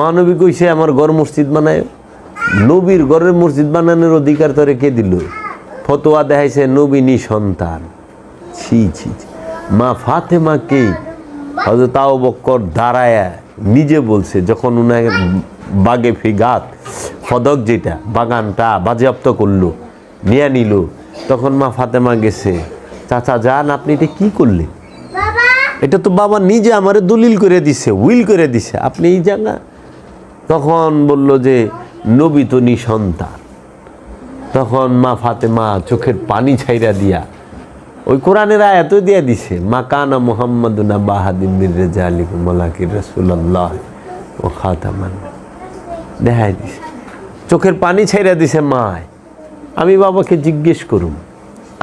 মহানবী কইছে আমার ঘর মসজিদ বানায়। নবীর ঘরের মসজিদ বানানোর অধিকার তোরে কে দিল? ফতোয়া দেখাইছে নবী নিঃসন্তান। ছি ছি ছি। মা ফাতেমাকে হযরত আবু বকর দাঁড়ায়া নিজে বলছে, যখন উনার বাগে ফিগাত ফদক যেটা বাগানটা বাজেয়াপ্ত করলো, নিয়ে নিল, তখন মা ফাতেমা গেছে, চাচা যান আপনি এটা কি করলে? এটা তো বাবা নিজে আমারে দলিল করে দিছে, উইল করে দিছে, আপনি এই জায়গা। তখন বলল যে নবী তো নিঃসন্তান। তখন মা ফাতেমা চোখের পানি ছাইরা দিয়া ওই কোরআনের আয়াত দিয়ে দিছে, মা কানা মুহাম্মাদুন আবা আহাদিম মির রিজালিকুম ওয়ালাকিন রাসূলুল্লাহ ওয়া খাতামান, দেখাই দিছে, চোখের পানি ছাইরা দিছে। মায় আমি বাবাকে জিজ্ঞেস করুম,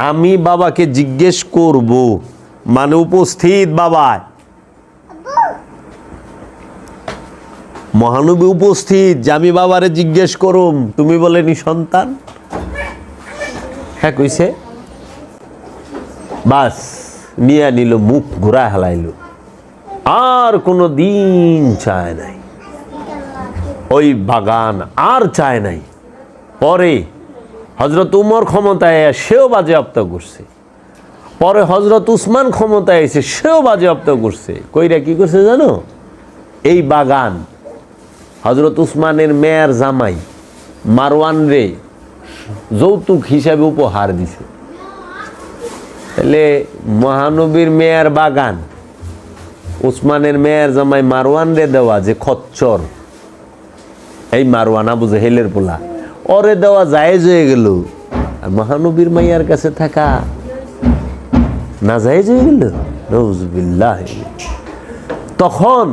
আমি বাবাকে জিজ্ঞেস করব, মানে উপস্থিত বাবায়, মহানবী উপস্থিত, যে আমি বাবারে জিজ্ঞেস করুম তুমি বলে নিঃসন্তান। হ্যাঁ কইছে, বাস নিয়ে নিল, মুখ ঘুরা হেলাইল, আর কোনো দিন চায় নাই ওই বাগান, আর চায় নাই। পরে হযরত উমর ক্ষমতায় সেও বাজেয়াপ্ত করছে, পরে হযরত উসমান ক্ষমতায় এসে সেও বাজেয়াপ্ত করছে। কইরা কি করছে জানো? এই বাগান হযরত উসমানের মেয়ের জামাই মারওয়ান রে যৌতুক হিসাবে উপহার দিছে। তাহলে মহানবীর মেয়ের বাগান উসমানের মেয়ের জামাই মারওয়ান রে দেওয়া, যে খচ্চর এই মারওয়ান আবু জেহেলের পোলা, ওরে দেওয়া জায়েজ হয়ে গেল, আর মহানবীর মাইয়ার কাছে থাকা না জায়েজ হয়ে গেল। নাউযুবিল্লাহ। তখন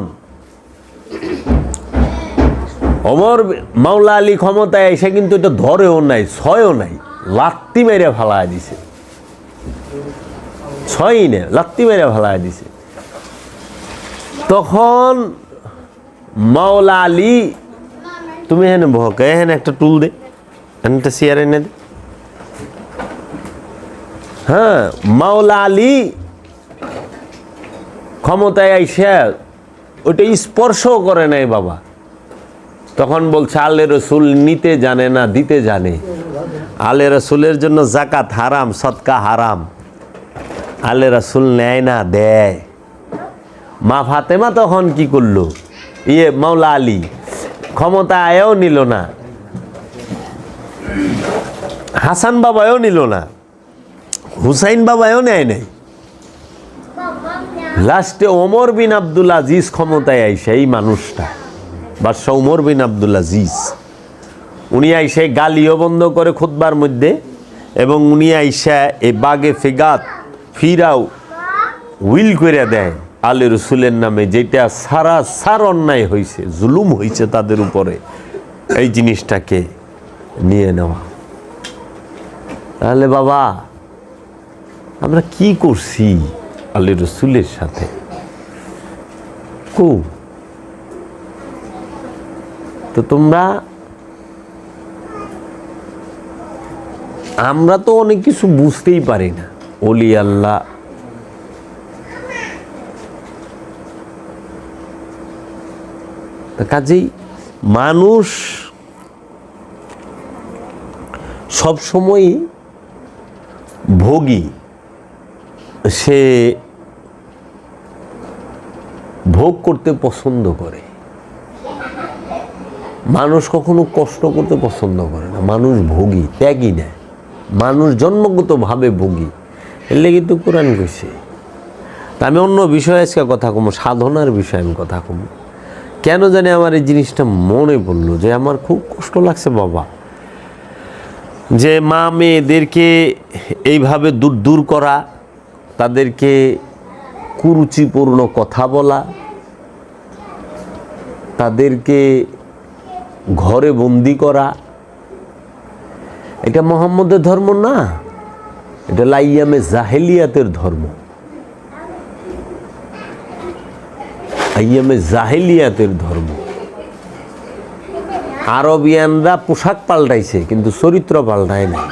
ওমর মাওলা আলী ক্ষমতায় এসে কিন্তু এটা ধরেও নাই, ছয়ও নাই, লাত্তি মেরে ফালায় দিছে, ছয়ই না, লাত্তি মেরে ফালায় দিছে। তখন মাওলা আলী, তুমি হেন ভকে হেন একটা টুল দে, একটা চেয়ার এনে দে। হ্যাঁ, মাওলা আলী ক্ষমতায় আইসা ওটা স্পর্শ করে নাই বাবা। তখন বলছে আলে রসুল নিতে জানে না, দিতে জানে। আলে রসুলের জন্য জাকাত হারাম, সদকা হারাম, আলে রসুল নেয় না, দেয়। মা ফাতেমা তখন কি করলো? মাওলা আলী ক্ষমতা আয়াও নিল না, হাসান বাবাও নিল না, হুসাইন বাবাও নেয় নাই। লাস্টে ওমর বিন আব্দুল আজিজ ক্ষমতায় আইসে, এই মানুষটা বাদশাহ ওমর বিন আব্দুল আজিজ, উনি আইসে গালিও বন্ধ করে খুতবার মধ্যে, এবং উনি আইসা এই বাগে ফিগাত ফিরাও উইল করে দেয় আলে রসুলের নামে, যেটা সার অন্যায় হয়েছে, জুলুম হয়েছে তাদের উপরে, এই জিনিসটাকে নিয়ে নেওয়া। তাহলে বাবা আমরা কি করছি আলে রসুলের সাথে? তো তোমরা, আমরা তো অনেক কিছু বুঝতেই পারি না, ওলি আল্লাহ কাজেই মানুষ সবসময় ভোগী, সে ভোগ করতে পছন্দ করে, মানুষ কখনো কষ্ট করতে পছন্দ করে না। মানুষ ভোগী, ত্যাগী নেয়, মানুষ জন্মগতভাবে ভোগী। এর লেগে তো কোরআন কইছে। তা আমি অন্য বিষয়ে আজকে কথা কম, সাধনার বিষয়ে আমি কথা কম। কেন জানি আমার এই জিনিসটা মনে পড়লো, যে আমার খুব কষ্ট লাগছে বাবা, যে মা মেয়েদেরকে এইভাবে দূর করা, তাদেরকে কুরুচিপূর্ণ কথা বলা, তাদেরকে ঘরে বন্দি করা, এটা মুহাম্মদের ধর্ম না, এটা লাইয়ামে জাহেলিয়াতের ধর্ম, আইয়ামে জাহেলিয়াতের ধর্ম। আরবিয়ানরা পোশাক পাল্টাইছে কিন্তু চরিত্র পাল্টায় নাই।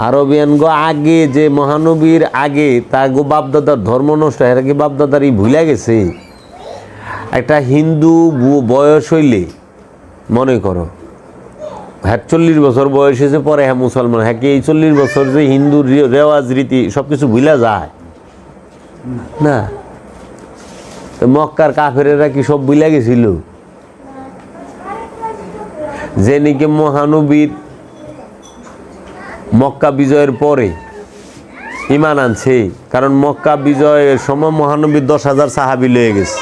আরবিয়ানগো আগে যে মহানবীর আগে তা গো বাপদাদার ধর্ম নষ্ট, এরা কি বাপদাদারই ভুলে গেছে? একটা হিন্দু বয়স হইলে মনে করো হ্যাঁ 40 বছর বয়স হয়েছে পরে হ্যাঁ মুসলমান, হ্যাঁ কি এই 40 বছর যে হিন্দুর রেওয়াজ রীতি সব কিছু ভুলা যায় না? তো মক্কার কাফেরেরা কি সব ভুলা গেছিল? যে নাকি মহানবীর মক্কা বিজয়ের পরে ঈমান আনছে, কারণ মক্কা বিজয়ের সময় মহানবীর 10,000 সাহাবী লয়ে গেছে,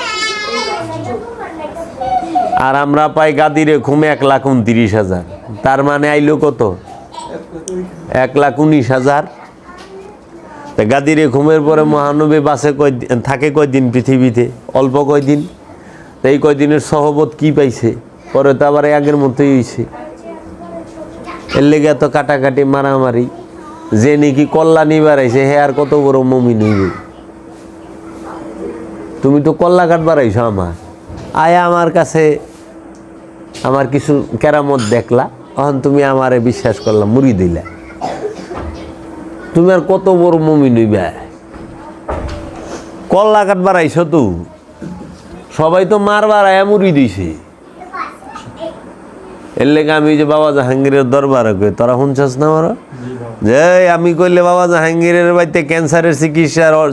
আর আমরা পাই গাদিরে ঘুমে 1,29,000, তার মানে আইলো কত? 1,19,000। গাদিরে ঘুমের পরে মহানবী বাসে থাকে কয়দিন পৃথিবীতে? অল্প কয়দিন। তো এই কয়দিনের সহবত কি পাইছে? পরে তো আবার আগের মতোই হয়েছে। এর লেগে এত কাটাকাটি মারামারি। যে নাকি কল্যাণী বাড়াইছে হে আর কত বড় মুমিন হইবে? তুমি তো কল্লা কাঠ বাড়াইছো আমার, আয়া আমার কাছে আমার কিছু কেরামত দেখলা, তখন তুমি আমারে বিশ্বাস করলা, মুড়ি দিলা, তুমি আর কত বড় মুমিন হইবে? কল্লা কাঠ বাড়াইছো তো, সবাই তো মার বাড়াইয়া মুড়ি দিছে। এর লেগে আমি যে বাবা জাহাঙ্গীরের দরবারে কই, তোরা শুনছস না আমার যে আমি কইলে বাবা জাহাঙ্গীরের বাড়িতে ক্যান্সারের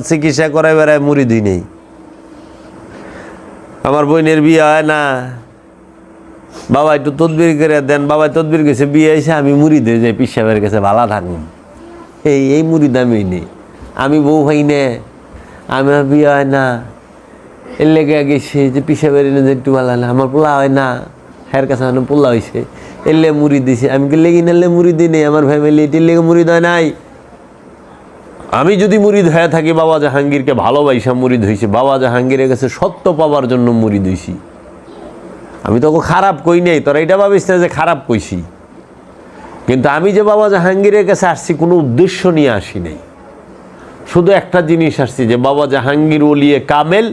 চিকিৎসা করাই বেড়ায় মুড়ি দিই নেই। আমার বোনের বিয়ে হয় না, বাবা একটু তদবির করে দেন, বাবা তদবির গেছে বিয়ে হয়েছে, আমি মুড়ি দিয়ে যাই পিসাবের কাছে ভালো থাকুন, এই মুড়ি দামি নেই, আমি বউ হই না, আমার বিয়ে হয় না, এর লেগে গেছে যে পিসাবের এনে একটু ভালো না, আমার পোলা হয় না, হ্যার কাছে পোলা হয়েছে, এর লেগে মুড়ি দিছে। আমি কি লেগে নালে মুড়ি দিই নেই, আমার ফ্যামিলি এটির লেগে মুড়ি দেয় নাই। আমি যদি মুরিদ হয়ে থাকি বাবা জাহাঙ্গীরকে ভালোবাসা মুরিদ হয়েছি, বাবা জাহাঙ্গীরের কাছে সত্য পাওয়ার জন্য মুরিদ হয়েছি। আমি তোকে খারাপ কই নাই, তোরা এটা ভাবিস না যে খারাপ কইছি, কিন্তু আমি যে বাবা জাহাঙ্গীরের কাছে আসছি কোনো উদ্দেশ্য নিয়ে আসি নাই, শুধু একটা জিনিস আসছি যে বাবা জাহাঙ্গীর ওলিয়ে কামেল,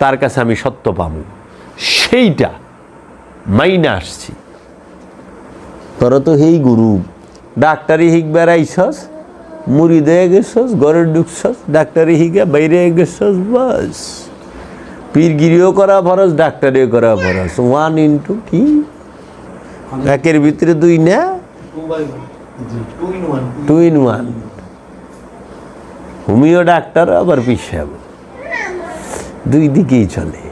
তার কাছে আমি সত্য পাবো, সেইটা মাইনা আসছি। তোরা তো হেই গুরু ডাক্তারি হিক বেড়াইছস, মুড়ি দিয়ে গেছস, ঘরে ঢুকছস, ডাক্তারি হিগে বাইরে গেছস, বাস। পীরগিরিও করা ফরজ, ডাক্তারিও করা ফরজ, 1 into কি একের ভিতরে 2 না, 2 in 1। হোমিও ডাক্তার আবার পিসাব, দুই দিকেই চলে,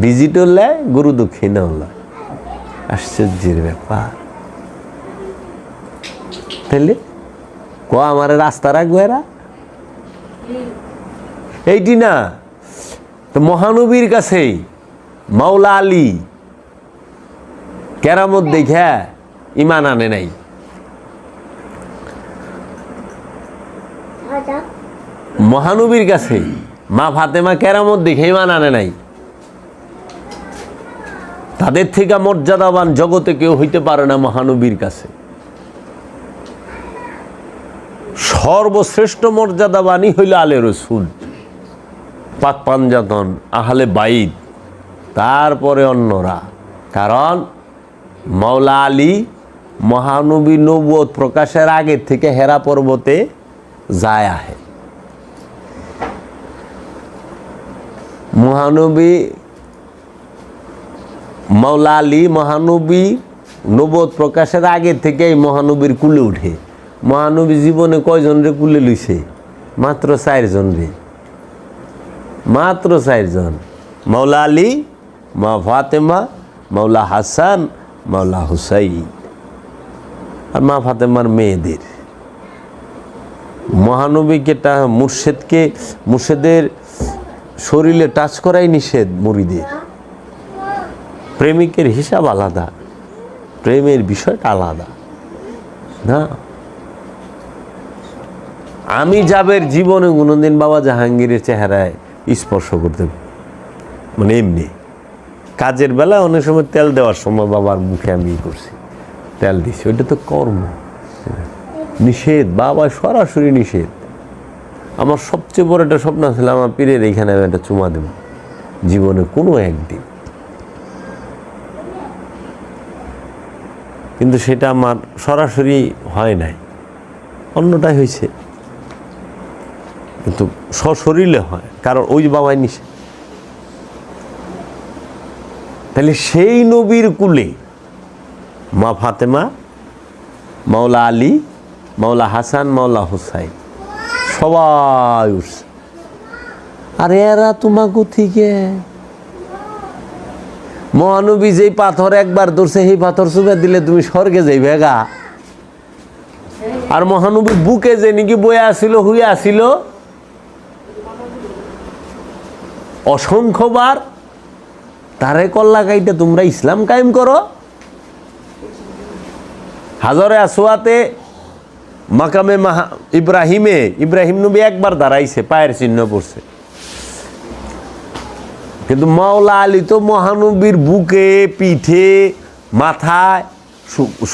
ভিজিটও লেয়, গুরু দক্ষিণাও লয়। আশ্চর্যের ব্যাপার। তাহলে আমার রাস্তা রাখবো এরা এইটি না? তো মহানবীর কাছে মাওলা আলী কেরামত দেখা ঈমান আনে নাই। মহানবীর কাছে মা ফাতেমা কেরামত দেখে ঈমান আনে নাই। তাদের থেকে মর্যাদাবান জগতে কেউ হইতে পারে না মহানবীর কাছে। সর্বশ্রেষ্ঠ মর্যাদাবানই হইল আলে রসুল, পাক পাঞ্জাতন, আহলে বাইত, তারপরে অন্যরা। কারণ মাওলা আলী মহানবী নবুয়ত প্রকাশের আগে থেকে হেরা পর্বতে যায় আহে। মহানবী মাওলা আলী মহানবী নবুয়ত প্রকাশের আগে থেকেই মহানবীর কুলে উঠে। মহানবী জীবনে কয়জন রে কুলে লইছে? মাত্র 4 জন রে, মাত্র 4 জন। মাওলা আলী, মা ফাতেমা, মাওলা হাসান, মাওলা হুসাইন, আর মা ফাতেমার মেয়েদের। মহানবীকে মুর্শেদের শরীরে টাচ করাই নিষেধ মুরিদের। প্রেমিকের হিসাব আলাদা, প্রেমের বিষয়টা আলাদা না। আমি যাবের জীবনে কোনোদিন বাবা জাহাঙ্গীরের চেহারায় স্পর্শ করতে, মানে এমনি কাজের বেলা অনেক সময় তেল দেওয়ার সময় বাবার মুখে আমি করছি, তেল দিছি, ওইটা তো কর্ম, নিষেধ, বাবা সরাসরি নিষেধ। আমার সবচেয়ে বড় একটা স্বপ্ন ছিল আমার পীরের এইখানে আমি একটা চুমা দেব জীবনে কোনো একদিন, কিন্তু সেটা আমার সরাসরি হয় নাই, অন্যটাই হয়েছে, কিন্তু সশরীরে হয়, কারণ ওই বাবাই নিষেধ। তাহলে সেই নবীর কুলে মা ফাতেমা, মাওলা আলী, মাওলা হাসান, মাওলা হুসাইন সবাই উঠছে। আর এরা তোমাকে থেকে মহানবী যেই পাথর একবার ধরছে সেই পাথর চুবে দিলে তুমি স্বর্গে যাইবে গা। আর মহানবীর বুকে যে নাকি বয়ে আসিল, হুয়ে আসিল অসংখ্যবার, তারে কল্লা কাইটা তোমরা ইসলাম কায়েম করো। হাজরে আসওয়াতে মাকামে ইব্রাহিম নবী একবার দাঁড়াইছে, পায়ের চিহ্ন পড়ছে, কিন্তু মাওলা আলী তো মহানবীর বুকে, পিঠে, মাথায়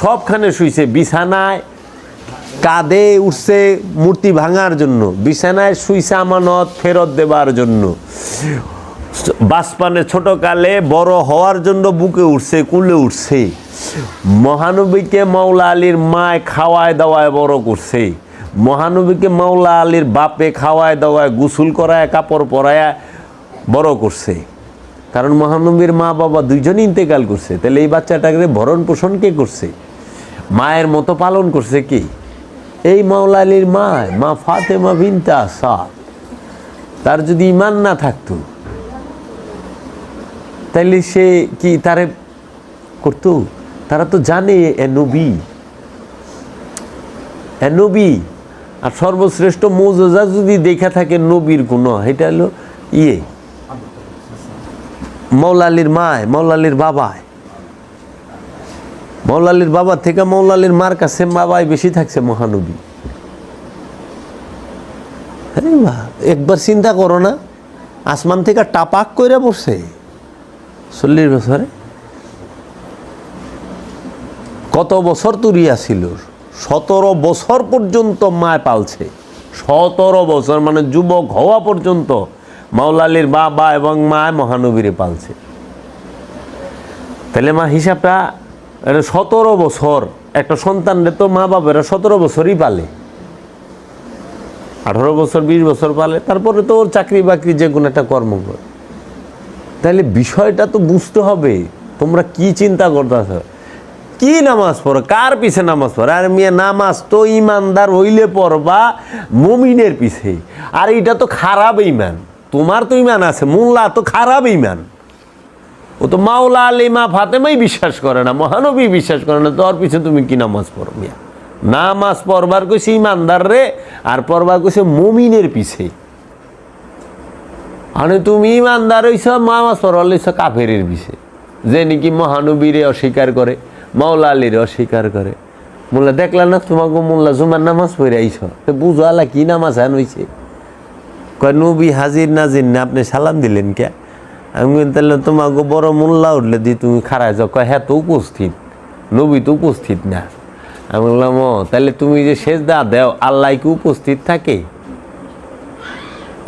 সবখানে শুইছে, বিছানায় কাঁধে উঠছে মূর্তি ভাঙার জন্য, বিছানায় শুইছে আমানত ফেরত দেবার জন্য, বাসপানে ছোটকালে বড় হওয়ার জন্য বুকে উঠছে, কুলে উঠছে। মহানবীকে মাওলা আলীর মায় খাওয়ায় দাওয়ায় বড় করছে, মহানবীকে মাওলা আলীর বাপে খাওয়ায় দাওয়ায় গোসল করায় কাপড় পরায় বড় করছে। কারণ মহানবীর মা বাবা দুইজনই ইন্তেকাল করছে, তাহলে এই বাচ্চাটাকে ভরণ পোষণ কে করছে? মায়ের মতো পালন করছে কি? এই মাওলা আলীর মা ফাতেমা বিনতে আসাদ। তার যদি ঈমান না থাকতো তাইলে সে কি তারে করতো? তারা তো জানে এ নবী। আর সর্বশ্রেষ্ঠ মুজিজা যদি দেখা থাকে নবীর গুণ, এটা হলো মাওলা আলীর মায়, মাওলা আলীর বাবায়, মাওলা আলীর বাবা থেকে মাওলা আলীর মার কাছে বাবাই বেশি থাকছে মহানবী। আরে বাহ, একবার চিন্তা করো না, আসমান থেকে টাপাক কইরা পড়ছে 40 বছরে। কত বছর তুরিয়া ছিল? 17 বছর পর্যন্ত মায় পালছে। 17 বছর মানে যুবক হওয়া পর্যন্ত মাওলা আলীর বাবা এবং মা মহানবীরে পালছে। তাহলে মা হিসাবটা 17 বছর, একটা সন্তানরে তো মা বাবারা 17 বছরই পালে, 18 বছর 20 বছর পালে, তারপরে তো ওর চাকরি বাকরি যে কোনো একটা কর্ম করে। তাহলে বিষয়টা তো বুঝতে হবে, তোমরা কি চিন্তা করতেছ? কি নামাজ পড়ো? কার পিছে নামাজ পড়ো? আর মেয়ে নামাজ তো ইমানদার হইলে পড়বা মুমিনের পিছে। আর এটা তো খারাপ ইমান। তোমার তো ইমান আছে, মোল্লা তো খারাপ ইমান। ও তো মাওলা আলী মা ফাতেমাই বিশ্বাস করে না, মহানবী বিশ্বাস করে না, তোর পিছে তুমি কি নামাজ পড়ো? মিয়া নামাজ পড়বার কইছে ইমানদার রে, আর পড়বার কইছে মুমিনের পিছে। মানে তুমি ইমানদার হইছ, নামাজ পড়বার লইছ কাফেরের পিছে, যে নাকি মহানবীরে অস্বীকার করে, মাওলা আলীরে অস্বীকার করে। মোল্লা দেখলা না তোমাকে, মোল্লা জুমার নামাজ পড়ে আইছ, বুঝো আলা কি নামাজ হান হইছে? কয় নবী হাজির নাজির না, আপনি সালাম দিলেন কে? আমি তাহলে তোমাকে বড় মোল্লা উঠলে দিয়ে তুমি খারাই যাও। কয় হ্যাঁ তো উপস্থিত, নবী তো উপস্থিত না। আমি বললাম ও, তাহলে তুমি যে সেজদা দেও, আল্লাহ কি উপস্থিত থাকে?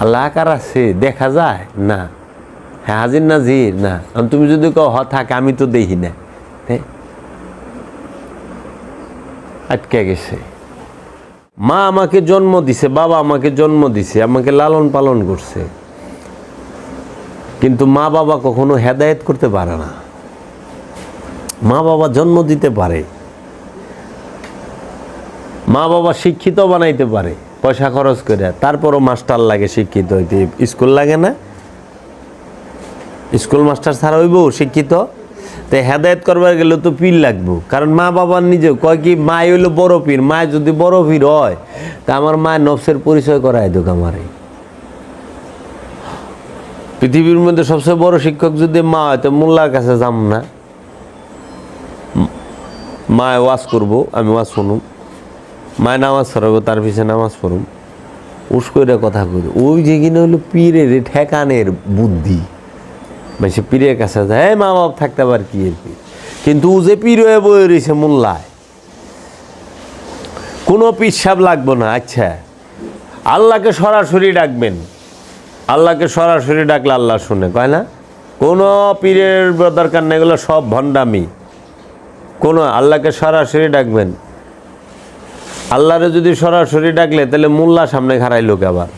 আল্লাহ আকার আছে, দেখা যায় না? হ্যাঁ হাজির নাজির না। তুমি যদি কও হ থাকে, আমি তো দেখি না, আটকে গেছে। মা আমাকে জন্ম দিছে, বাবা আমাকে জন্ম দিছে, আমাকে লালন পালন করছে, কিন্তু মা বাবা কখনো হেদায়েত করতে পারে না। মা বাবা জন্ম দিতে পারে, মা বাবা শিক্ষিত বানাইতে পারে পয়সা খরচ করে, তারপরও মাস্টার লাগে শিক্ষিত হইতে। স্কুল লাগে না? স্কুল মাস্টার ছাড়া হইব শিক্ষিত? তো হেদায়েত করবার গেলে তো পীর লাগবো। কারণ মা বাবার নিজে কয় কি, মায় হইলো বড় পীর। মায় যদি বড় পীর হয়, তা আমার মায়ের নফসের পরিচয় করাই দোক আমারে। পৃথিবীর মধ্যে সবচেয়ে বড় শিক্ষক যদি মা হয়, তো মোল্লার কাছে যাম না? মায় ওয়াজ করবো, আমি ওয়াজ শুনুম, মায় নামাজ পড়াবো, তার পিছনে নামাজ পড়ুম, উস করে কথা করি। ওই যে কিনা হলো পীরের ঠেকানের বুদ্ধি। সে পীরের কাছে যায়, মা বাপ থাকতে আবার কি এর পীর? কিন্তু ও যে পীর হয়ে বয়ে রয়েছে মোল্লায়, কোনো পিসাব লাগবো না। আচ্ছা, আল্লাহকে সরাসরি ডাকবেন, আল্লাহকে সরাসরি ডাকলে আল্লাহ শুনে, কয় না? কোনো পীরের দরকার নেই, এগুলো সব ভণ্ডামি। কোনো আল্লাহকে সরাসরি ডাকবেন। আল্লাহরে যদি সরাসরি ডাকলে, তাহলে মোল্লা সামনে খাড়াই লোক আবার